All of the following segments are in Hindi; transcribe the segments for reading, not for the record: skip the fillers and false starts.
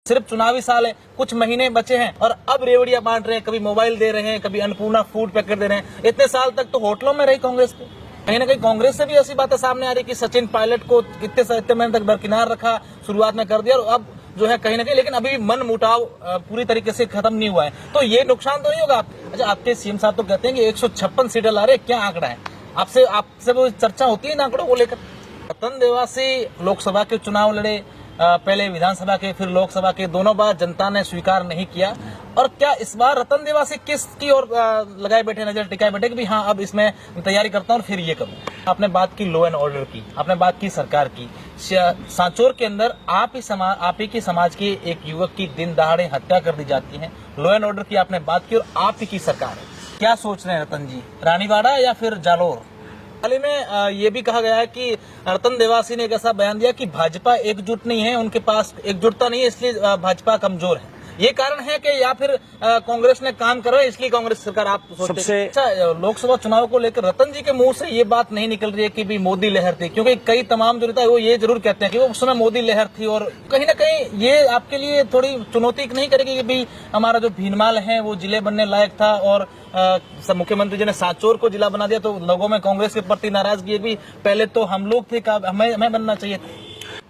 सिर्फ चुनावी साल है, कुछ महीने बचे हैं और अब रेवड़ियां बांट रहे हैं, कभी मोबाइल दे रहे हैं, कभी अन्नपूर्णा फूड पैकेट दे रहे हैं। इतने साल तक तो होटलों में रही कांग्रेस की। कहीं ना कहीं कांग्रेस से भी ऐसी बातें सामने आ रही कि सचिन पायलट को इतने महीने तक दरकिनार रखा, शुरुआत में कर दिया और अब जो है कहीं ना कहीं, लेकिन अभी भी मन मुटाव पूरी तरीके से खत्म नहीं हुआ है। तो ये नुकसान तो नहीं होगा? अच्छा, आपके सीएम साहब तो कहते हैं कि 156 सीटें ला रहे, क्या आंकड़ा है? आपसे वो चर्चा होती है इन आंकड़ों को लेकर? रतन देवासी लोकसभा के चुनाव लड़े, पहले विधानसभा के फिर लोकसभा के, दोनों बार जनता ने स्वीकार नहीं किया। और क्या इस बार रतन देवासी किसकी ओर लगाए बैठे, नजर टिकाए बैठे कि भी हाँ अब इसमें तैयारी करता हूँ और फिर ये करूँ? आपने बात की लॉ एंड ऑर्डर की, आपने बात की सरकार की। सांचौर के अंदर आप ही की समाज के एक युवक की दिन दहाड़े हत्या कर दी जाती है। लॉ एंड ऑर्डर की आपने बात की और आप ही की सरकार है। क्या सोच रहे हैं रतन जी, रानीवाड़ा या फिर जालोर? हाल ही में ये भी कहा गया है कि रतन देवासी ने एक ऐसा बयान दिया कि भाजपा एकजुट नहीं है, उनके पास एकजुटता नहीं है, इसलिए भाजपा कमजोर है। ये कारण है कि या फिर कांग्रेस ने काम कर रहा है इसलिए कांग्रेस सरकार? आप सोचते हैं? अच्छा, लोकसभा चुनाव को लेकर रतन जी के मुंह से ये बात नहीं निकल रही है कि भी मोदी लहर थी, क्योंकि कई तमाम जो रहता है वो ये जरूर कहते हैं कि वो उस समय मोदी लहर थी। और कहीं ना कहीं ये आपके लिए थोड़ी चुनौती नहीं करेगी कि भी हमारा जो भीनमाल है वो जिले बनने लायक था और मुख्यमंत्री जी ने सांचौर को जिला बना दिया, तो लोगों में कांग्रेस के प्रति नाराजगी भी पहले तो हम लोग थे, हमें बनना चाहिए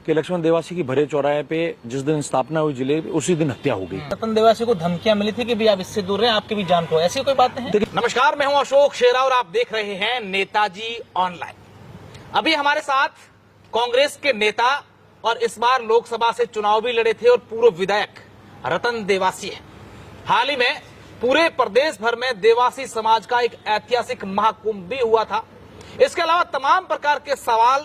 कि लक्ष्मण देवासी की भरे चौराहे पे जिस दिन स्थापना हुई जिले, उसी दिन हत्या हो गई। रतन देवासी को धमकियां मिली थी कि भी आप इससे दूर रहे, आपकी भी जान को, ऐसी कोई बात नहीं? नमस्कार, मैं हूं अशोक शेरा और आप देख रहे हैं नेताजी ऑनलाइन। अभी हमारे साथ कांग्रेस के नेता और इस बार लोकसभा से चुनाव भी लड़े थे और पूर्व विधायक रतन देवासी है। हाल ही में पूरे प्रदेश भर में देवासी समाज का एक ऐतिहासिक महाकुंभ भी हुआ था। इसके अलावा तमाम प्रकार के सवाल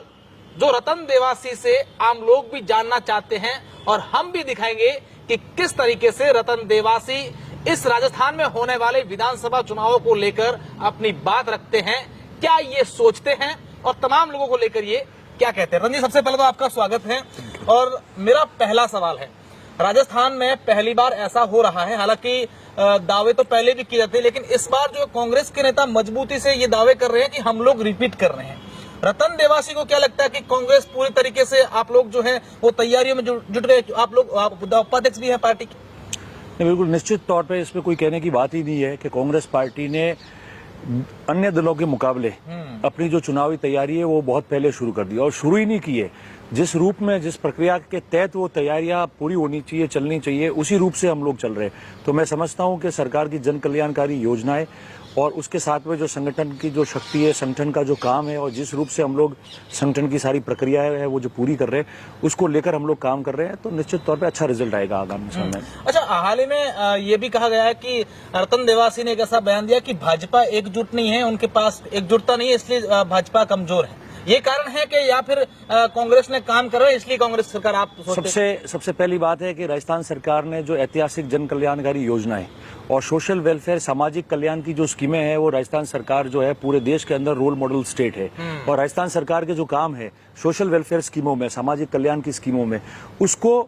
जो रतन देवासी से आम लोग भी जानना चाहते हैं और हम भी दिखाएंगे कि किस तरीके से रतन देवासी इस राजस्थान में होने वाले विधानसभा चुनावों को लेकर अपनी बात रखते हैं, क्या ये सोचते हैं और तमाम लोगों को लेकर ये क्या कहते हैं। रतन जी, सबसे पहले तो आपका स्वागत है और मेरा पहला सवाल है, राजस्थान में पहली बार ऐसा हो रहा है, हालांकि दावे तो पहले भी किए जाते हैं, लेकिन इस बार जो कांग्रेस के नेता मजबूती से ये दावे कर रहे हैं कि हम लोग रिपीट कर रहे हैं। रतन देवासी को क्या लगता है कि कांग्रेस पूरी तरीके से, आप लोग जो है वो तैयारियों में जुट गए? आप लोग उपाध्यक्ष भी हैं पार्टी की? बिल्कुल निश्चित तौर पे इसमें कोई कहने की बात ही नहीं है कि कांग्रेस पार्टी ने अन्य दलों के मुकाबले अपनी जो चुनावी तैयारी है वो बहुत पहले शुरू कर दी और शुरू ही नहीं की है। जिस रूप में, जिस प्रक्रिया के तहत वो तैयारियां पूरी होनी चाहिए, चलनी चाहिए, उसी रूप से हम लोग चल रहे हैं। तो मैं समझता हूं कि सरकार की जन कल्याणकारी योजनाएं और उसके साथ में जो संगठन की जो शक्ति है, संगठन का जो काम है और जिस रूप से हम लोग संगठन की सारी प्रक्रिया है वो जो पूरी कर रहे हैं, उसको लेकर हम लोग काम कर रहे हैं, तो निश्चित तौर पे अच्छा रिजल्ट आएगा आगामी समय में। अच्छा, हाल ही में ये भी कहा गया है कि रतन देवासी ने एक ऐसा बयान दिया कि भाजपा एकजुट नहीं है, उनके पास एकजुटता नहीं है, इसलिए भाजपा कमजोर है। ये कारण है कि या फिर कांग्रेस ने काम कर रहा है इसलिए कांग्रेस सरकार? आप सबसे पहली बात है कि राजस्थान सरकार ने जो ऐतिहासिक जन कल्याणकारी योजनाएं और सोशल वेलफेयर, सामाजिक कल्याण की जो स्कीमें हैं, वो राजस्थान सरकार जो है पूरे देश के अंदर रोल मॉडल स्टेट है। और राजस्थान सरकार के जो काम है सोशल वेलफेयर स्कीमों में, सामाजिक कल्याण की स्कीमों में, उसको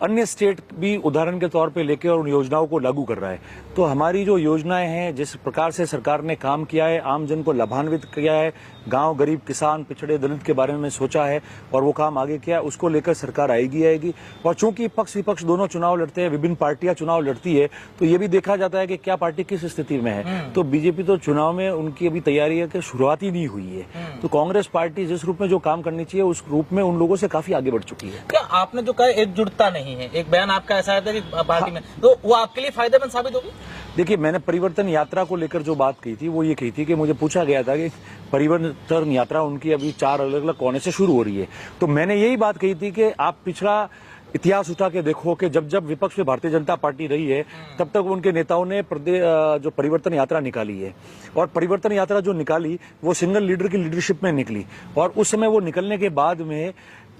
अन्य स्टेट भी उदाहरण के तौर पे लेके और उन योजनाओं को लागू कर रहा है। तो हमारी जो योजनाएं हैं, जिस प्रकार से सरकार ने काम किया है, आम जन को लाभान्वित किया है, गांव, गरीब, किसान, पिछड़े, दलित के बारे में सोचा है और वो काम आगे किया, उसको लेकर सरकार आएगी। और चूंकि पक्ष विपक्ष दोनों चुनाव लड़ते हैं, विभिन्न पार्टियां चुनाव लड़ती है, तो ये भी देखा जाता है कि क्या पार्टी किस स्थिति में है। तो बीजेपी तो चुनाव में उनकी अभी तैयारी है कि शुरुआत ही नहीं हुई है। तो कांग्रेस पार्टी जिस रूप में जो काम करनी चाहिए उस रूप में उन लोगों से काफी आगे बढ़ चुकी है। क्या आपने जो कहा एकजुटता नहीं है, एक बयान आपका ऐसा था कि पार्टी में, तो वो आपके लिए फायदेमंद साबित होगी? देखिए, मैंने परिवर्तन यात्रा को लेकर जो बात कही थी वो ये कही थी कि मुझे पूछा गया था कि परिवर्तन यात्रा उनकी अभी 4 अलग अलग कोने से शुरू हो रही है। तो मैंने यही बात कही थी कि आप पिछड़ा इतिहास उठा के देखो कि जब जब विपक्ष में भारतीय जनता पार्टी रही है तब तक उनके नेताओं ने जो परिवर्तन यात्रा निकाली है और परिवर्तन यात्रा जो निकाली वो सिंगल लीडर की लीडरशिप में निकली। और उस समय वो निकलने के बाद में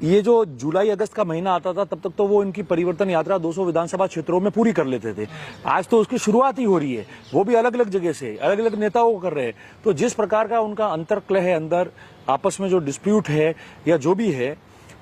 ये जो जुलाई अगस्त का महीना आता था तब तक तो वो इनकी परिवर्तन यात्रा 200 विधानसभा क्षेत्रों में पूरी कर लेते थे। आज तो उसकी शुरुआत ही हो रही है, वो भी अलग अलग जगह से, अलग अलग नेताओं को कर रहे हैं। तो जिस प्रकार का उनका अंतर्कलह है, अंदर आपस में जो डिस्प्यूट है या जो भी है,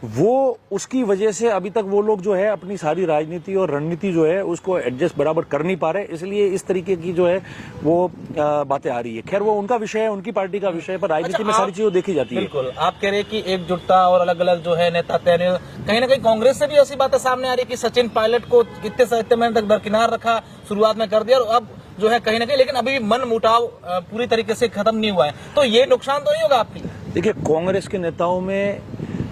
वो उसकी वजह से अभी तक वो लोग जो है अपनी सारी राजनीति और रणनीति जो है उसको एडजस्ट बराबर कर नहीं पा रहे, इसलिए इस तरीके की जो है वो बातें आ रही है। खैर वो उनका विषय है, उनकी पार्टी का विषय है, पर राजनीति में सारी चीजें देखी जाती है। बिल्कुल, आप कह रहे हैं कि एकजुटता और अलग अलग जो है नेता तय, कहीं ना कहीं कांग्रेस से भी ऐसी बातें सामने आ रही है कि सचिन पायलट को इतने महीने तक दरकिनार रखा, शुरुआत में कर दिया और अब जो है कहीं ना कहीं, लेकिन अभी भी मन मुटाव पूरी तरीके से खत्म नहीं हुआ है, तो ये नुकसान तो नहीं होगा आपके लिए? देखिए, कांग्रेस के नेताओं में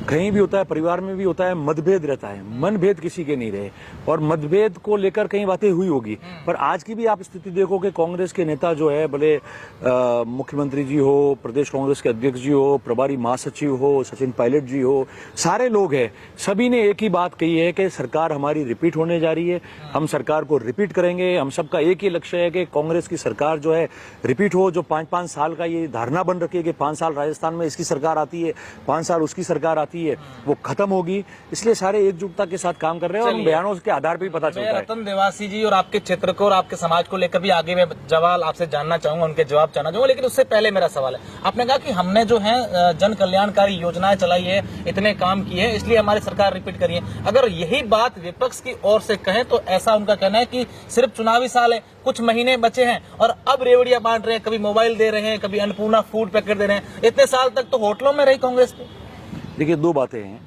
कहीं भी होता है, परिवार में भी होता है, मतभेद रहता है, मनभेद किसी के नहीं रहे और मतभेद को लेकर कई बातें हुई होगी, पर आज की भी आप स्थिति देखो कि कांग्रेस के नेता जो है, भले मुख्यमंत्री जी हो, प्रदेश कांग्रेस के अध्यक्ष जी हो, प्रभारी महासचिव हो, सचिन पायलट जी हो, सारे लोग हैं, सभी ने एक ही बात कही है कि सरकार हमारी रिपीट होने जा रही है, हम सरकार को रिपीट करेंगे। हम सबका एक ही लक्ष्य है कि कांग्रेस की सरकार जो है रिपीट हो। जो 5-5 साल का ये धारणा बन रखी है कि 5 साल राजस्थान में इसकी सरकार आती है, 5 साल उसकी सरकार आती है, वो खत्म होगी। इसलिए सारे एकजुटता के साथ काम कर रहे हैं और उन बयानों के आधार पर भी पता चलता है। रतन देवासी जी और आपके क्षेत्र को और आपके समाज को लेकर भी आगे मैं सवाल आपसे जानना चाहूंगा, उनके जवाब जानना चाहूंगा, लेकिन उससे पहले मेरा सवाल है, आपने कहा कि हमने जो है जन कल्याणकारी योजनाएं चलाई है, इतने काम किए हैं, इसलिए हमारी सरकार रिपीट करी है। अगर यही बात विपक्ष की ओर से कहें तो ऐसा उनका कहना है कि सिर्फ चुनावी साल है, कुछ महीने बचे हैं और अब रेवड़ियां बांट रहे हैं, कभी मोबाइल दे रहे हैं, कभी अन्नपूर्णा फूड पैकेट दे रहे हैं। इतने साल तक तो होटलों में रही कांग्रेस की। देखिए, दो बातें हैं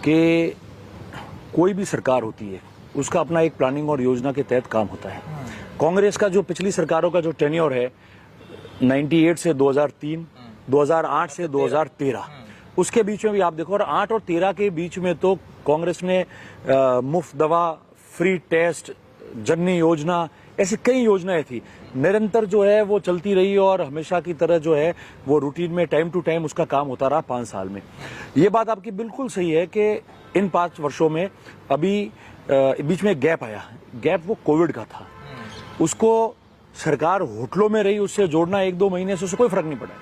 कि कोई भी सरकार होती है उसका अपना एक प्लानिंग और योजना के तहत काम होता है। कांग्रेस का जो पिछली सरकारों का जो टेन्योर है 98 से 2003, 2008 से 2013, उसके बीच में भी आप देखो, और 8 और 13 के बीच में तो कांग्रेस ने मुफ्त दवा, फ्री टेस्ट, जननी योजना, ऐसी कई योजनाएं थी, निरंतर जो है वो चलती रही और हमेशा की तरह जो है वो रूटीन में टाइम टू टाइम उसका काम होता रहा 5 साल में। ये बात आपकी बिल्कुल सही है कि इन 5 वर्षों में अभी बीच में गैप आया, गैप वो कोविड का था, उसको सरकार होटलों में रही, उससे जोड़ना 1-2 महीने से उससे कोई फर्क नहीं पड़ा।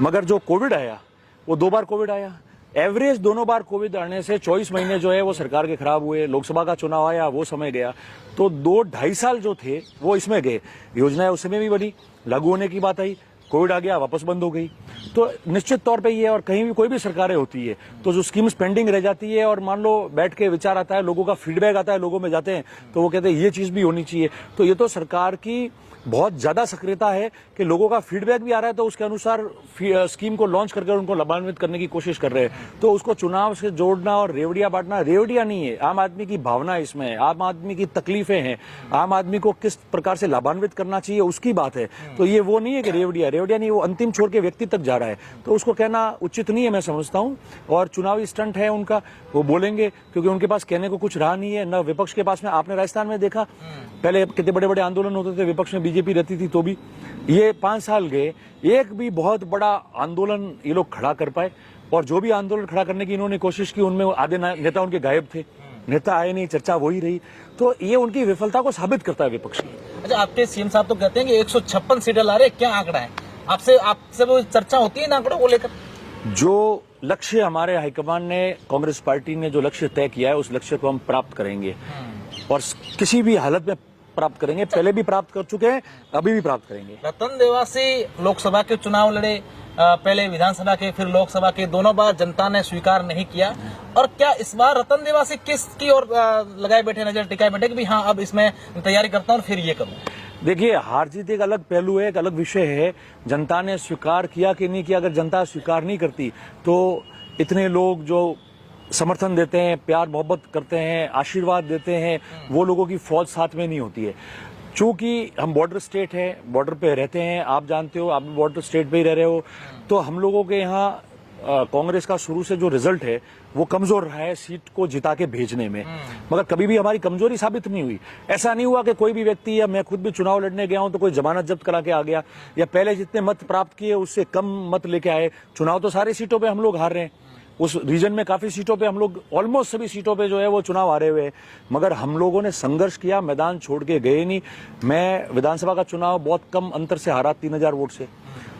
मगर जो कोविड आया वो 2 बार कोविड आया, एवरेज दोनों बार कोविड आने से 24 महीने जो है वो सरकार के खराब हुए। लोकसभा का चुनाव आया, वो समय गया, तो 2-2.5 साल जो थे वो इसमें गए। योजनाएं उस समय भी बनी, लागू होने की बात आई, कोविड आ गया, वापस बंद हो गई। तो निश्चित तौर पे ये, और कहीं भी कोई भी सरकारें होती है तो जो स्कीम्स पेंडिंग रह जाती है और मान लो बैठ के विचार आता है, लोगों का फीडबैक आता है, लोगों में जाते हैं तो वो कहते हैं ये चीज भी होनी चाहिए। तो ये तो सरकार की बहुत ज्यादा सक्रियता है कि लोगों का फीडबैक भी आ रहा है तो उसके अनुसार स्कीम को लॉन्च करके उनको लाभान्वित करने की कोशिश कर रहे हैं। तो उसको चुनाव से जोड़ना और रेवड़िया बांटना, रेवड़िया नहीं है, आम आदमी की भावना इसमें है, आम आदमी की तकलीफें हैं, आम आदमी को किस प्रकार से लाभान्वित करना चाहिए उसकी बात है। तो ये वो नहीं है कि रेवड़िया नहीं, वो अंतिम छोर के व्यक्ति तक जा रहा है, तो उसको कहना उचित नहीं है, मैं समझता हूँ। और चुनावी स्टंट है उनका, वो बोलेंगे क्योंकि उनके पास कहने को कुछ रहा नहीं है, न विपक्ष के पास में। आपने राजस्थान में देखा पहले कितने बड़े बड़े आंदोलन होते थे, विपक्ष में बीजेपी रहती थी, तो भी ये 5 साल गए, एक भी बहुत बड़ा आंदोलन ये लोग खड़ा कर पाए। और जो भी आंदोलन खड़ा करने की इन्होंने कोशिश की उनमें आधे नेता उनके गायब थे, नेता आए नहीं, चर्चा वही रही। तो ये उनकी विफलता को साबित करता है विपक्ष की। अच्छा, आपके सीएम साहब तो कहते हैं कि 156 सीटें ला रहे, क्या आंकड़ा है? आपसे वो चर्चा होती है इन आंकड़ों को लेकर? जो लक्ष्य हमारे हाईकमान ने, कांग्रेस पार्टी ने जो लक्ष्य तय किया है उस लक्ष्य को हम प्राप्त करेंगे और किसी भी हालत में प्राप्त करेंगे। पहले भी प्राप्त कर चुके हैं, अभी भी प्राप्त करेंगे। रतन देवासी लोकसभा के चुनाव लड़े, पहले विधानसभा के फिर लोकसभा के, दोनों बार जनता ने स्वीकार नहीं किया। और क्या इस बार रतन देवासी किसकी ओर लगाए बैठे, नजर टिकाए बैठे कि भी हाँ अब इसमें तैयारी करता हूँ फिर ये करूँ? देखिए, हार जीत एक अलग पहलू है, एक अलग विषय है। जनता ने स्वीकार किया कि नहीं किया, अगर जनता स्वीकार नहीं करती तो इतने लोग जो समर्थन देते हैं, प्यार मोहब्बत करते हैं, आशीर्वाद देते हैं, वो लोगों की फौज साथ में नहीं होती है। चूंकि हम बॉर्डर स्टेट है, बॉर्डर पे रहते हैं, आप जानते हो, आप भी बॉर्डर स्टेट पे ही रह रहे हो, तो हम लोगों के यहाँ कांग्रेस का शुरू से जो रिजल्ट है वो कमजोर रहा है सीट को जिता के भेजने में, मगर कभी भी हमारी कमजोरी साबित नहीं हुई। ऐसा नहीं हुआ कि कोई भी व्यक्ति, या मैं खुद भी चुनाव लड़ने गया हूं तो कोई जमानत जब्त करा के आ गया, या पहले जितने मत प्राप्त किए उससे कम मत लेके आए। चुनाव तो सारी सीटों पे हम लोग हार रहे हैं, उस रीजन में काफी सीटों पे हम लोग, ऑलमोस्ट सभी सीटों पे जो है वो चुनाव हारे हुए हैं, मगर हम लोगों ने संघर्ष किया, मैदान छोड़ के गए नहीं। मैं विधानसभा का चुनाव बहुत कम अंतर से हारा, 3000 वोट से।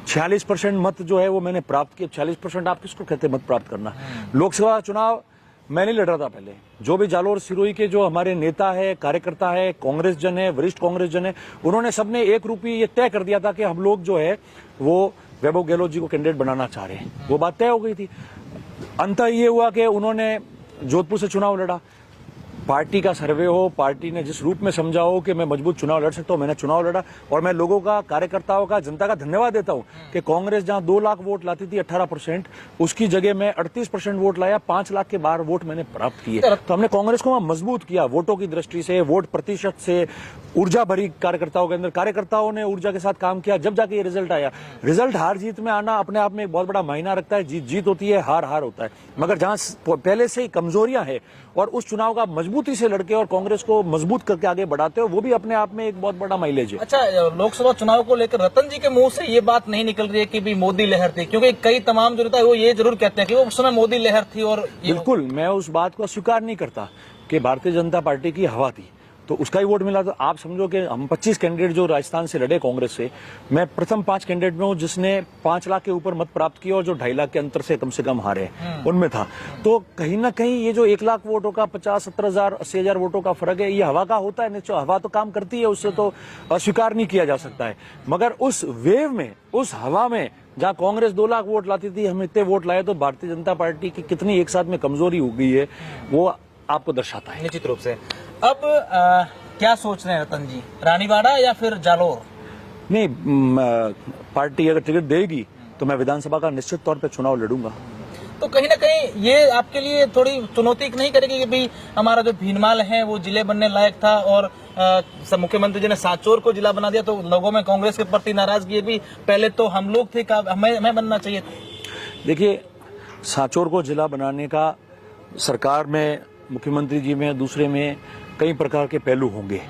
46% मत जो है वो मैंने प्राप्त किए। 46% आप किसको कहते हैं मत प्राप्त करना? लोकसभा का चुनाव मैं नहीं लड़ रहा था पहले, जो भी जालोर सिरोही के जो हमारे नेता है, कार्यकर्ता है, कांग्रेस जन है, वरिष्ठ कांग्रेस जन है, उन्होंने सबने एक रूपी ये तय कर दिया था कि हम लोग जो है वो वैभव गहलोत जी को कैंडिडेट बनाना चाह रहे हैं। वो बात तय हो गई थी। अंत ये हुआ कि उन्होंने जोधपुर से चुनाव लड़ा। पार्टी का सर्वे हो, पार्टी ने जिस रूप में समझा हो कि मैं मजबूत चुनाव लड़ सकता हूं, मैंने चुनाव लड़ा। और मैं लोगों का, कार्यकर्ताओं का, जनता का धन्यवाद देता हूं कि कांग्रेस जहां 2 लाख वोट लाती थी 18%, उसकी जगह मैं 38% वोट लाया, 5 लाख के बाहर वोट मैंने प्राप्त किए। तो हमने कांग्रेस को मजबूत किया वोटों की दृष्टि से, वोट प्रतिशत से, ऊर्जा भरी कार्यकर्ताओं के अंदर। कार्यकर्ताओं ने ऊर्जा के साथ काम किया, जब जाके ये रिजल्ट आया। रिजल्ट हार जीत में आना अपने आप में एक बहुत बड़ा मायना रखता है। जीत जीत होती है, हार हार होता है। मगर जहां पहले से ही कमजोरियां हैं और उस चुनाव का मजबूती से लड़के और कांग्रेस को मजबूत करके आगे बढ़ाते हो, वो भी अपने आप में एक बहुत बड़ा माइलेज है। अच्छा, लोकसभा चुनाव को लेकर रतन जी के मुंह से ये बात नहीं निकल रही है कि भी मोदी लहर थी, क्योंकि कई तमाम जो नेता है वो ये जरूर कहते हैं कि वो उस समय मोदी लहर थी। और बिल्कुल, मैं उस बात को स्वीकार नहीं करता कि भारतीय जनता पार्टी की हवा थी तो उसका ही वोट मिला। तो आप समझो कि हम 25 कैंडिडेट जो राजस्थान से लड़े कांग्रेस से, मैं प्रथम 5 कैंडिडेट में हूं जिसने 5 लाख के ऊपर मत प्राप्त किया और जो 2.5 लाख के अंतर से कम हारे, उनमें था। तो कहीं ना कहीं ये जो 1 लाख वोटों का 50-70,000 80,000 वोटों का फर्क है, ये हवा का होता है। निश्चय हवा तो काम करती है, उससे तो अस्वीकार नहीं किया जा सकता है। मगर उस वेव में, उस हवा में जहां कांग्रेस 2 लाख वोट लाती थी, हम इतने वोट लाए, तो भारतीय जनता पार्टी की कितनी एक साथ में कमजोरी हो गई है वो आपको दर्शाता है। निश्चित रूप से। अब क्या सोच रहे हैं रतन जी, रानीवाड़ा या फिर जालोर? नहीं, पार्टी अगर टिकट देगी तो मैं विधानसभा का निश्चित तौर पे चुनाव लड़ूंगा। तो कहीं ना कहीं ये आपके लिए थोड़ी चुनौती नहीं करेगी कि भाई हमारा जो भीनमाल है वो जिले बनने लायक था और मुख्यमंत्री जी ने सांचौर को जिला बना दिया, तो लोगों में कांग्रेस के प्रति नाराजगी है भी, पहले तो हम लोग थे, हमें बनना चाहिए था। देखिए, सांचौर को जिला बनाने का सरकार में, मुख्यमंत्री जी में, दूसरे में कई प्रकार के पहलू होंगे।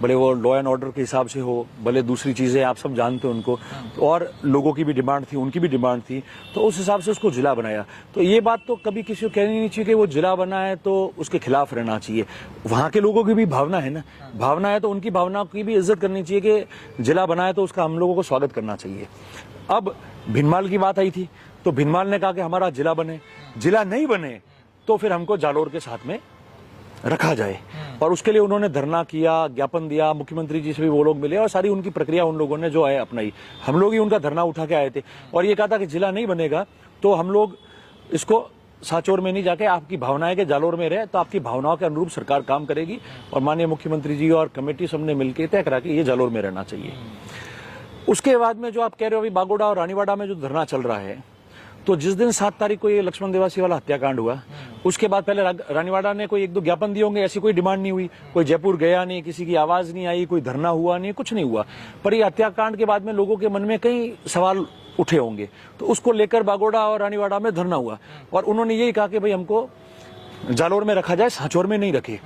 भले वो लॉ एंड ऑर्डर के हिसाब से हो, भले दूसरी चीजें, आप सब जानते हो उनको, और लोगों की भी डिमांड थी, उनकी भी डिमांड थी, तो उस हिसाब से उसको जिला बनाया। तो ये बात तो कभी किसी को कहनी नहीं चाहिए कि वो जिला बना है तो उसके खिलाफ रहना चाहिए। वहां के लोगों की भी भावना है ना, भावना है तो उनकी भावना की भी इज्जत करनी चाहिए कि जिला बना है तो उसका हम लोगों को स्वागत करना चाहिए। अब भिनमाल की बात आई थी तो भिनमाल ने कहा कि हमारा जिला बने, जिला नहीं बने तो फिर हमको जालोर के साथ में रखा जाए। और उसके लिए उन्होंने धरना किया, ज्ञापन दिया, मुख्यमंत्री जी से भी वो लोग मिले और सारी उनकी प्रक्रिया उन लोगों ने जो है अपनाई। हम लोग ही उनका धरना उठा के आए थे और ये कहा था कि जिला नहीं बनेगा तो हम लोग इसको सांचौर में नहीं जाके, आपकी भावनाएं के जालोर में रहे, तो आपकी भावनाओं के अनुरूप सरकार काम करेगी। और माननीय मुख्यमंत्री जी और कमेटी सबने मिलकर तय करा कि ये जालोर में रहना चाहिए। उसके बाद में जो आप कह रहे हो अभी बागोड़ा और रानीवाड़ा में जो धरना चल रहा है, तो जिस दिन 7 तारीख को ये लक्ष्मण देवासी वाला हत्याकांड हुआ, उसके बाद पहले रानीवाड़ा ने कोई 1-2 ज्ञापन दिए होंगे, ऐसी कोई डिमांड नहीं हुई, कोई जयपुर गया नहीं, किसी की आवाज नहीं आई, कोई धरना हुआ नहीं, कुछ नहीं हुआ। पर ये हत्याकांड के बाद में लोगों के मन में कई सवाल उठे होंगे, तो उसको लेकर बागोड़ा और रानीवाड़ा में धरना हुआ और उन्होंने यही कहा कि भाई हमको जालोर में रखा जाए, सांचौर में नहीं रखे।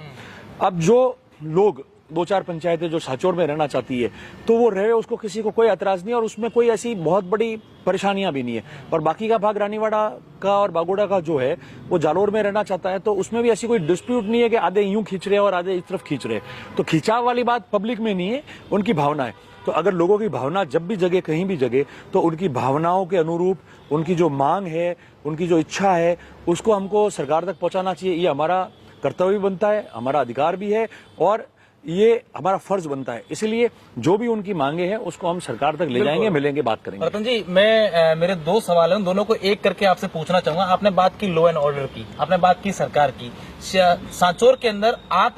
अब जो लोग 2-4 पंचायतें जो सांचौर में रहना चाहती है तो वो रहे, उसको किसी को कोई एतराज नहीं और उसमें कोई ऐसी बहुत बड़ी परेशानियां भी नहीं है। और बाकी का भाग रानीवाड़ा का और बागोड़ा का जो है वो जालोर में रहना चाहता है, तो उसमें भी ऐसी कोई डिस्प्यूट नहीं है कि आधे यूं खींच रहे हैं और आधे इस तरफ खींच रहे हैं। तो खिंचाव वाली बात पब्लिक में नहीं है, उनकी भावना है। तो अगर लोगों की भावना जब भी जगह, कहीं भी जगह, तो उनकी भावनाओं के अनुरूप उनकी जो मांग है, उनकी जो इच्छा है, उसको हमको सरकार तक पहुंचाना चाहिए। ये हमारा कर्तव्य बनता है, हमारा अधिकार भी है और ये हमारा फर्ज बनता है। इसलिए जो भी उनकी मांगे हैं उसको हम सरकार तक ले जाएंगे, मिलेंगे, बात करेंगे। रतन जी, मैं मेरे 2 सवाल हैं, उन दोनों को एक करके आपसे पूछना चाहूंगा। आपने बात की लॉ एंड ऑर्डर की, आपने बात की सरकार की। सांचौर के अंदर आप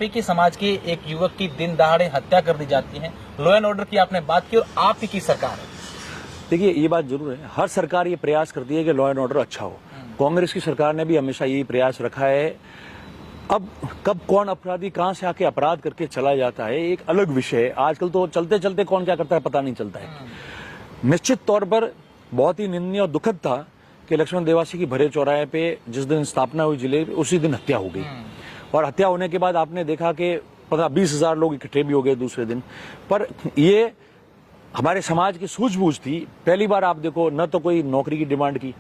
ही की समाज के एक युवक की दिन दहाड़े हत्या कर दी जाती है। लॉ एंड ऑर्डर की आपने बात की और आप ही की सरकार है। देखिए, ये बात जरूर है, हर सरकार ये प्रयास करती है कि लॉ एंड ऑर्डर अच्छा हो। कांग्रेस की सरकार ने भी हमेशा यही प्रयास रखा है। अब कब कौन अपराधी कहां से आके अपराध करके चला जाता है एक अलग विषय है। आजकल तो चलते चलते कौन क्या करता है पता नहीं चलता है। निश्चित तौर पर बहुत ही निंदनीय और दुखद था कि लक्ष्मण देवासी की भरे चौराहे पे जिस दिन स्थापना हुई जिले, उसी दिन हत्या हो गई। और हत्या होने के बाद आपने देखा कि 15-20 हजार लोग इकट्ठे भी हो गए दूसरे दिन। पर ये हमारे समाज की सूझबूझ थी। पहली बार आप देखो, न तो कोई नौकरी की डिमांड की,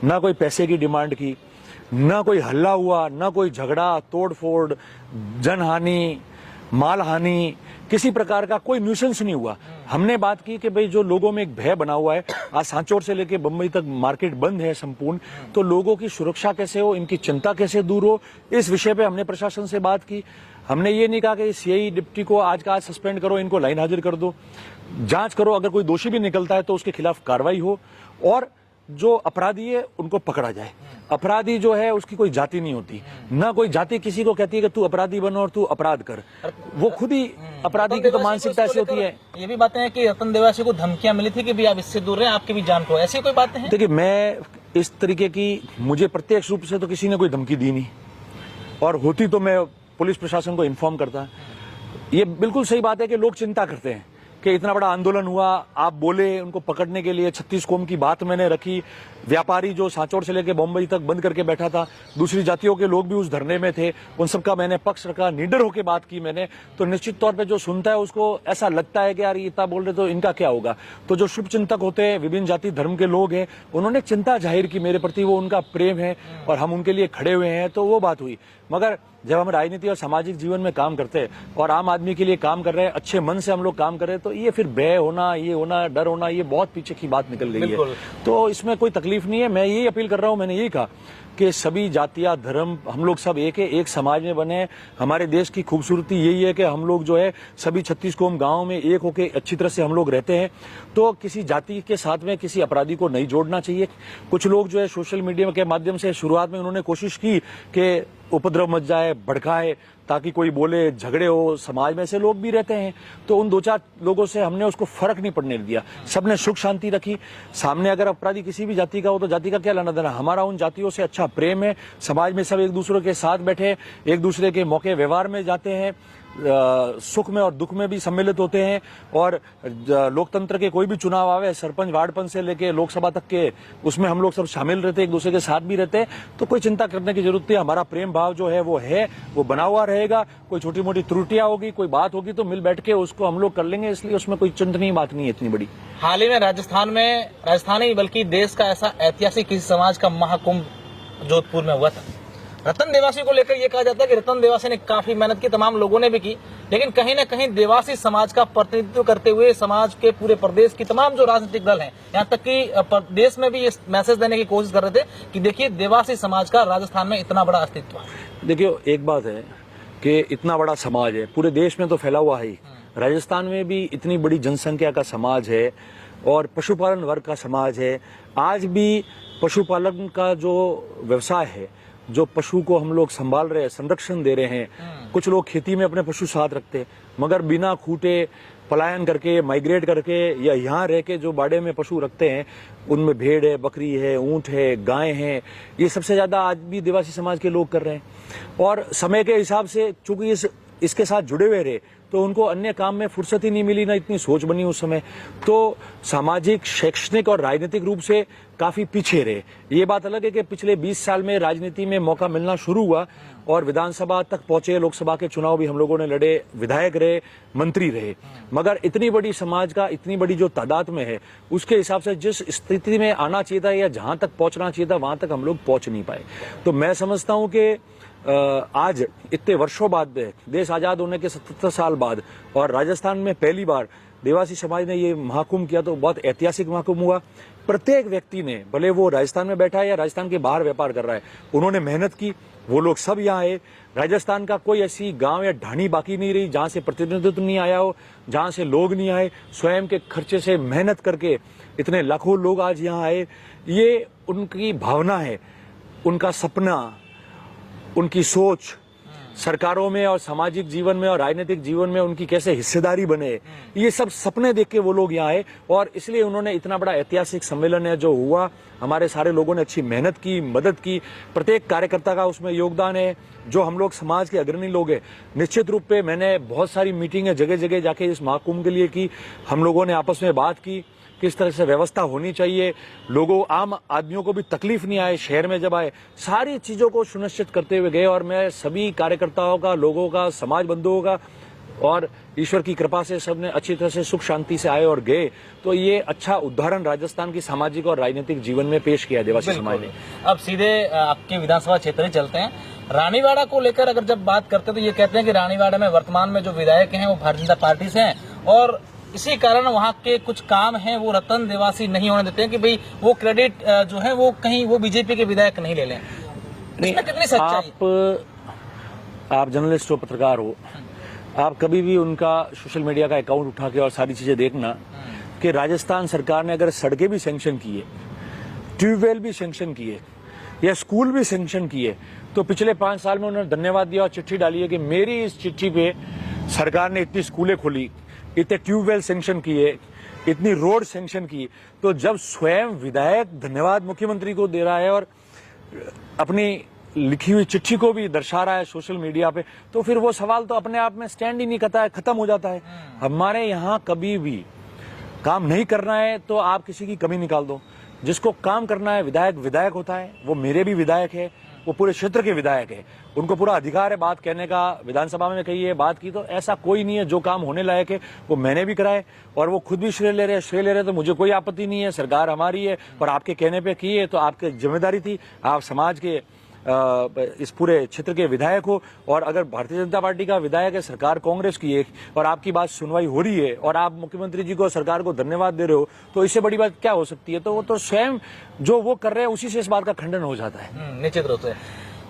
न कोई पैसे की डिमांड की, न कोई हल्ला हुआ, न कोई झगड़ा, तोड़फोड़, जनहानि, मालहानि, किसी प्रकार का कोई न्यूसेंस नहीं हुआ। हमने बात की कि भाई जो लोगों में एक भय बना हुआ है, आज सांचौर से लेकर बम्बई तक मार्केट बंद है संपूर्ण, तो लोगों की सुरक्षा कैसे हो, इनकी चिंता कैसे दूर हो, इस विषय पे हमने प्रशासन से बात की। हमने ये नहीं कहा कि सीआई डिप्टी को आज का आज सस्पेंड करो, इनको लाइन हाजिर कर दो, जांच करो, अगर कोई दोषी भी निकलता है तो उसके खिलाफ कार्रवाई हो। और जो अपराधी है उनको पकड़ा जाए। अपराधी जो है उसकी कोई जाति नहीं होती, ना कोई जाति किसी को कहती है कि तू अपराधी बनो और तू अपराध कर, वो खुद ही अपराधी की तो मानसिकता ऐसी होती है। ये भी बातें हैं कि रतन देवासी को धमकियां मिली थी कि भी आप इससे दूर रहें, आपकी भी जान को, ऐसी कोई बातें हैं? देखिए, मैं इस तरीके की मुझे प्रत्यक्ष रूप से तो किसी ने कोई धमकी दी नहीं, और होती तो मैं पुलिस प्रशासन को इन्फॉर्म करता। ये बिल्कुल सही बात है कि लोग चिंता करते हैं कि इतना बड़ा आंदोलन हुआ, आप बोले उनको पकड़ने के लिए, 36 कौम की बात मैंने रखी, व्यापारी जो सांचौर से लेकर बम्बई तक बंद करके बैठा था, दूसरी जातियों के लोग भी उस धरने में थे, उन सबका मैंने पक्ष रखा, निडर होकर बात की मैंने। तो निश्चित तौर पे जो सुनता है उसको ऐसा लगता है कि यार ये इतना बोल रहे तो इनका क्या होगा। तो जो शुभ चिंतक होते हैं, विभिन्न जाति धर्म के लोग हैं, उन्होंने चिंता जाहिर की मेरे प्रति, वो उनका प्रेम है और हम उनके लिए खड़े हुए हैं, तो वो बात हुई। मगर जब हम राजनीति और सामाजिक जीवन में काम करते हैं और आम आदमी के लिए काम कर रहे हैं, अच्छे मन से हम लोग काम कर रहे हैं, तो ये फिर भय होना, ये होना, डर होना, ये बहुत पीछे की बात निकल गई है। तो इसमें कोई तकलीफ नहीं है। मैं यही अपील कर रहा हूं, मैंने यही कहा कि सभी जातियां, धर्म, हम लोग सब एक है, एक समाज में बने। हमारे देश की खूबसूरती यही है कि हम लोग जो है सभी 36 कौम गांव में एक होके अच्छी तरह से हम लोग रहते हैं। तो किसी जाति के साथ में किसी अपराधी को नहीं जोड़ना चाहिए। कुछ लोग जो है सोशल मीडिया के माध्यम से शुरुआत में उन्होंने कोशिश की कि उपद्रव मच जाए, भड़काए, ताकि कोई बोले, झगड़े हो, समाज में से लोग भी रहते हैं। तो उन 2-4 लोगों से हमने उसको फर्क नहीं पड़ने दिया, सबने सुख शांति रखी। सामने अगर अपराधी किसी भी जाति का हो तो जाति का क्या लेना देना, हमारा उन जातियों से अच्छा प्रेम है। समाज में सब एक दूसरे के साथ बैठे, एक दूसरे के मौके व्यवहार में जाते हैं, सुख में और दुख में भी सम्मिलित होते हैं। और लोकतंत्र के कोई भी चुनाव आवे, सरपंच वार्ड से लेके लोकसभा तक के, उसमें हम लोग सब शामिल रहते हैं, एक दूसरे के साथ भी रहते हैं। तो कोई चिंता करने की जरूरत नहीं। हमारा प्रेम भाव जो है वो बना हुआ रहेगा। कोई छोटी मोटी त्रुटियां होगी, कोई बात होगी तो मिल बैठ के उसको हम लोग कर लेंगे, इसलिए उसमें कोई चिंतनीय बात नहीं है इतनी बड़ी। हाल ही में राजस्थान नहीं बल्कि देश का ऐसा ऐतिहासिक किसी समाज का महाकुंभ जोधपुर में हुआ था। रतन देवासी को लेकर यह कहा जाता है कि रतन देवासी ने काफी मेहनत की, तमाम लोगों ने भी की, लेकिन कहीं न कहीं देवासी समाज का प्रतिनिधित्व करते हुए समाज के पूरे प्रदेश की तमाम जो राजनीतिक दल हैं, यहाँ तक कि देश में भी ये मैसेज देने की कोशिश कर रहे थे कि देखिए देवासी समाज का राजस्थान में इतना बड़ा अस्तित्व है। देखिए, एक बात है कि इतना बड़ा समाज है, पूरे देश में तो फैला हुआ है, राजस्थान में भी इतनी बड़ी जनसंख्या का समाज है और पशुपालन वर्ग का समाज है। आज भी पशुपालन का जो व्यवसाय है, जो पशु को हम लोग संभाल रहे हैं, संरक्षण दे रहे हैं, कुछ लोग खेती में अपने पशु साथ रखते हैं, मगर बिना खूटे पलायन करके, माइग्रेट करके या यहाँ रह के जो बाड़े में पशु रखते हैं, उनमें भेड़ है, बकरी है, ऊंट है, गाय है, ये सबसे ज्यादा आज भी देवासी समाज के लोग कर रहे हैं। और समय के हिसाब से चूंकि इसके साथ जुड़े हुए रहे तो उनको अन्य काम में फुर्सत ही नहीं मिली, ना इतनी सोच बनी उस समय। तो सामाजिक, शैक्षणिक और राजनीतिक रूप से काफी पीछे रहे। ये बात अलग है कि पिछले 20 साल में राजनीति में मौका मिलना शुरू हुआ और विधानसभा तक पहुंचे, लोकसभा के चुनाव भी हम लोगों ने लड़े, विधायक रहे, मंत्री रहे। मगर इतनी बड़ी समाज का, इतनी बड़ी जो तादाद में है, उसके हिसाब से जिस स्थिति में आना चाहिए था या जहां तक पहुंचना चाहिए था, वहां तक हम लोग पहुंच नहीं पाए। तो मैं समझता हूं कि आज इतने वर्षों बाद, देश आजाद होने के 77 साल बाद, और राजस्थान में पहली बार देवासी समाज ने ये महाकुंभ किया, तो बहुत ऐतिहासिक महाकुंभ हुआ। प्रत्येक व्यक्ति ने, भले वो राजस्थान में बैठा है या राजस्थान के बाहर व्यापार कर रहा है, उन्होंने मेहनत की। वो लोग सब यहाँ आए। राजस्थान का कोई ऐसी गांव या ढाणी बाकी नहीं रही जहां से प्रतिनिधित्व नहीं आया हो, जहां से लोग नहीं आए। स्वयं के खर्चे से मेहनत करके इतने लाखों लोग आज यहाँ आए। ये उनकी भावना है, उनका सपना, उनकी सोच, सरकारों में और सामाजिक जीवन में और राजनीतिक जीवन में उनकी कैसे हिस्सेदारी बने, ये सब सपने देख के वो लोग यहाँ आए। और इसलिए उन्होंने इतना बड़ा ऐतिहासिक सम्मेलन है जो हुआ, हमारे सारे लोगों ने अच्छी मेहनत की, मदद की, प्रत्येक कार्यकर्ता का उसमें योगदान है। जो हम लोग समाज के अग्रणी लोग हैं, निश्चित रूप पे मैंने बहुत सारी मीटिंगें जगह जगह जाके इस महाकुंभ के लिए की। हम लोगों ने आपस में बात की किस तरह से व्यवस्था होनी चाहिए, लोगों, आम आदमियों को भी तकलीफ नहीं आए, शहर में जब आए, सारी चीजों को सुनिश्चित करते हुए गए। और मैं सभी कार्यकर्ताओं का, लोगों का, समाज बंधुओं का, और ईश्वर की कृपा से सबने अच्छी तरह से सुख शांति से आए और गए। तो ये अच्छा उदाहरण राजस्थान की सामाजिक और राजनीतिक जीवन में पेश किया देवासी समाज ने। अब सीधे आपके विधानसभा क्षेत्र में चलते हैं। रानीवाड़ा को लेकर अगर जब बात करते हैं तो ये कहते हैं कि रानीवाड़ा में वर्तमान में जो विधायक हैं वो भारतीय जनता पार्टी से हैं, और इसी कारण वहाँ के कुछ काम हैं वो रतन देवासी नहीं होने देते हैं कि भाई वो क्रेडिट जो है वो कहीं वो बीजेपी के विधायक नहीं ले लें। इसमें कितनी सच्चाई? आप जर्नलिस्ट हो, पत्रकार हो, आप कभी भी उनका सोशल मीडिया का अकाउंट उठा के और सारी चीजें देखना कि राजस्थान सरकार ने अगर सड़कें भी सैंक्शन की है, ट्यूबवेल भी सैंक्शन किए या स्कूल भी सैंक्शन किए, तो पिछले 5 साल में उन्होंने धन्यवाद दिया और चिट्ठी डाली है कि मेरी इस चिट्ठी पे सरकार ने इतनी स्कूलें खोली, इतने ट्यूबवेल सैंक्शन किए, इतनी रोड सैंक्शन की। तो जब स्वयं विधायक धन्यवाद मुख्यमंत्री को दे रहा है और अपनी लिखी हुई चिट्ठी को भी दर्शा रहा है सोशल मीडिया पे, तो फिर वो सवाल तो अपने आप में स्टैंड ही नहीं करता है, खत्म हो जाता है। हमारे यहाँ कभी भी काम नहीं करना है तो आप किसी की कमी निकाल दो, जिसको काम करना है विधायक विधायक होता है। वो मेरे भी विधायक है, वो पूरे क्षेत्र के विधायक है, उनको पूरा अधिकार है बात कहने का। विधानसभा में कही है, बात की, तो ऐसा कोई नहीं है। जो काम होने लायक है वो मैंने भी कराए और वो खुद भी श्रेय ले रहे हैं, तो मुझे कोई आपत्ति नहीं है। सरकार हमारी है और आपके कहने पे की है तो आपकी जिम्मेदारी थी, आप समाज के इस पूरे क्षेत्र के विधायक हो। और अगर भारतीय जनता पार्टी का विधायक है, सरकार कांग्रेस की है और आपकी बात सुनवाई हो रही है और आप मुख्यमंत्री जी को, सरकार को धन्यवाद दे रहे हो, तो इससे बड़ी बात क्या हो सकती है। तो वो तो स्वयं जो वो कर रहे हैं उसी से इस बात का खंडन हो जाता है। निश्चित रूप से।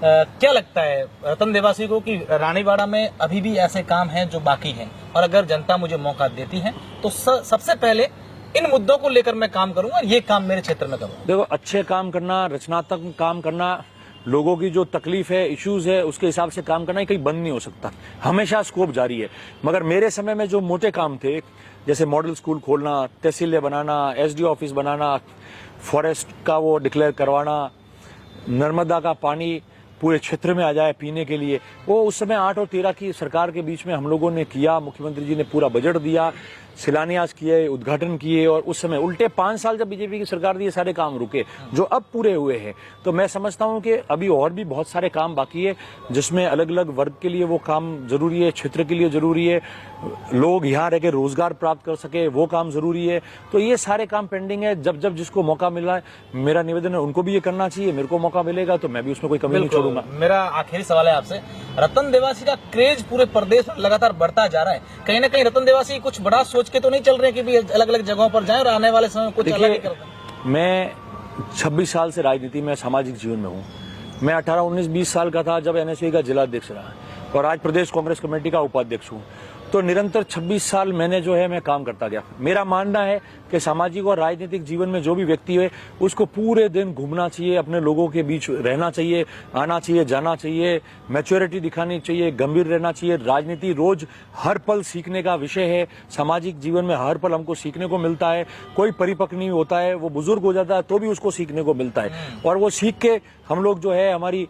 क्या लगता है रतन देवासी को कि रानीवाड़ा में अभी भी ऐसे काम हैं जो बाकी हैं, और अगर जनता मुझे मौका देती है तो सबसे पहले इन मुद्दों को लेकर मैं काम करूंगा और ये काम मेरे क्षेत्र में करूंगा? देखो, अच्छे काम करना, रचनात्मक काम करना, लोगों की जो तकलीफ है, इश्यूज है, उसके हिसाब से काम करना कहीं बंद नहीं हो सकता, हमेशा स्कोप जारी है। मगर मेरे समय में जो मोटे काम थे, जैसे मॉडल स्कूल खोलना, तहसीलें बनाना, एसडीओ ऑफिस बनाना, फॉरेस्ट का वो डिक्लेयर करवाना, नर्मदा का पानी पूरे क्षेत्र में आ जाए पीने के लिए, वो उस समय 8 और 13 की सरकार के बीच में हम लोगों ने किया। मुख्यमंत्री जी ने पूरा बजट दिया, शिलान्यास किए, उद्घाटन किए, और उस समय उल्टे 5 साल जब बीजेपी की सरकार थी ये सारे काम रुके जो अब पूरे हुए हैं। तो मैं समझता हूं कि अभी और भी बहुत सारे काम बाकी है, जिसमें अलग अलग वर्ग के लिए वो काम जरूरी है, क्षेत्र के लिए जरूरी है, लोग यहाँ रह के रोजगार प्राप्त कर सके वो काम जरूरी है। तो ये सारे काम पेंडिंग है। जब जब जिसको मौका मिला है, मेरा निवेदन है उनको भी ये करना चाहिए। मेरे को मौका मिलेगा तो मैं भी उसमें कोई कमी नहीं छोड़ूंगा। मेरा आखिरी सवाल है आपसे, रतन देवासी का क्रेज पूरे प्रदेश में लगातार बढ़ता जा रहा है, कहीं ना कहीं रतन देवासी कुछ बड़ा सोच के तो नहीं चल रहे कि भी अलग अलग जगहों पर जाएं और आने वाले समय में कुछ अलग ही करते? मैं 26 साल से राजनीति में, सामाजिक जीवन में हूँ। मैं 18, 19, 20 साल का था जब एनएसयूआई का जिला अध्यक्ष रहा और आज प्रदेश कांग्रेस कमेटी का उपाध्यक्ष हूँ। तो निरंतर 26 साल मैंने जो है मैं काम करता गया। मेरा मानना है कि सामाजिक और राजनीतिक जीवन में जो भी व्यक्ति है उसको पूरे दिन घूमना चाहिए, अपने लोगों के बीच रहना चाहिए, आना चाहिए, जाना चाहिए, मैच्योरिटी दिखानी चाहिए, गंभीर रहना चाहिए। राजनीति रोज हर पल सीखने का विषय है। सामाजिक जीवन में हर पल हमको सीखने को मिलता है। कोई परिपक्व नहीं होता है, वो बुजुर्ग हो जाता है तो भी उसको सीखने को मिलता है, और वो सीख के हम लोग जो है हमारी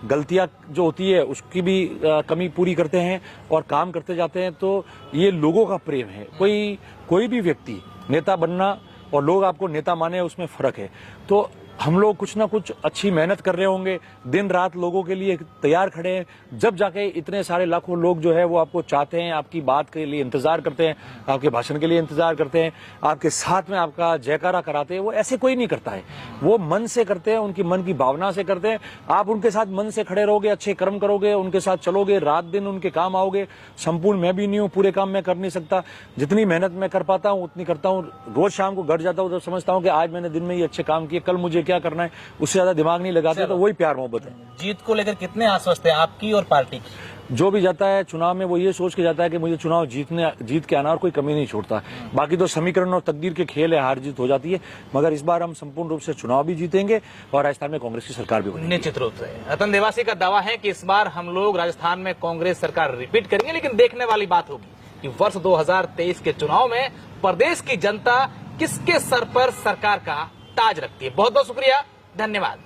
गलतियां जो होती है उसकी भी कमी पूरी करते हैं और काम करते जाते हैं। तो ये लोगों का प्रेम है। कोई भी व्यक्ति नेता बनना और लोग आपको नेता माने, उसमें फर्क है। तो हम लोग कुछ ना कुछ अच्छी मेहनत कर रहे होंगे, दिन रात लोगों के लिए तैयार खड़े हैं, जब जाके इतने सारे लाखों लोग जो है वो आपको चाहते हैं, आपकी बात के लिए इंतजार करते हैं, आपके भाषण के लिए इंतजार करते हैं, आपके साथ में आपका जयकारा कराते हैं। वो ऐसे कोई नहीं करता है, वो मन से करते हैं, उनकी मन की भावना से करते हैं। आप उनके साथ मन से खड़े रहोगे, अच्छे कर्म करोगे, उनके साथ चलोगे, रात दिन उनके काम आओगे। संपूर्ण मैं भी नहीं हूँ, पूरे काम मैं कर नहीं सकता, जितनी मेहनत मैं कर पाता हूँ उतनी करता हूँ। रोज शाम को घर जाता हूँ तो समझता हूँ कि आज मैंने दिन में ये अच्छे काम किए, कल मुझे क्या करना है, उससे ज्यादा दिमाग नहीं लगाते। तो वही प्यार मोहब्बत है। जीत को लेकर कितने आश्वस्त हैं आपकी और पार्टी की? जो भी जाता है चुनाव में वो ये सोच के जाता है कि मुझे चुनाव जीत के आना, और कोई कमी नहीं छोड़ता। बाकी तो समीकरण और तकदीर के खेल है, हार जीत हो जाती है। मगर इस बार हम संपूर्ण रूप से चुनाव भी जीतेंगे और राजस्थान में कांग्रेस की सरकार भी बनेगी। निश्चित रूप से रतन देवासी का दावा है कि इस बार हम लोग राजस्थान में कांग्रेस सरकार रिपीट करेंगे। लेकिन देखने वाली बात होगी कि वर्ष 2023 के चुनाव में प्रदेश की जनता किसके सर पर सरकार का ताज रखती है। बहुत बहुत शुक्रिया, धन्यवाद।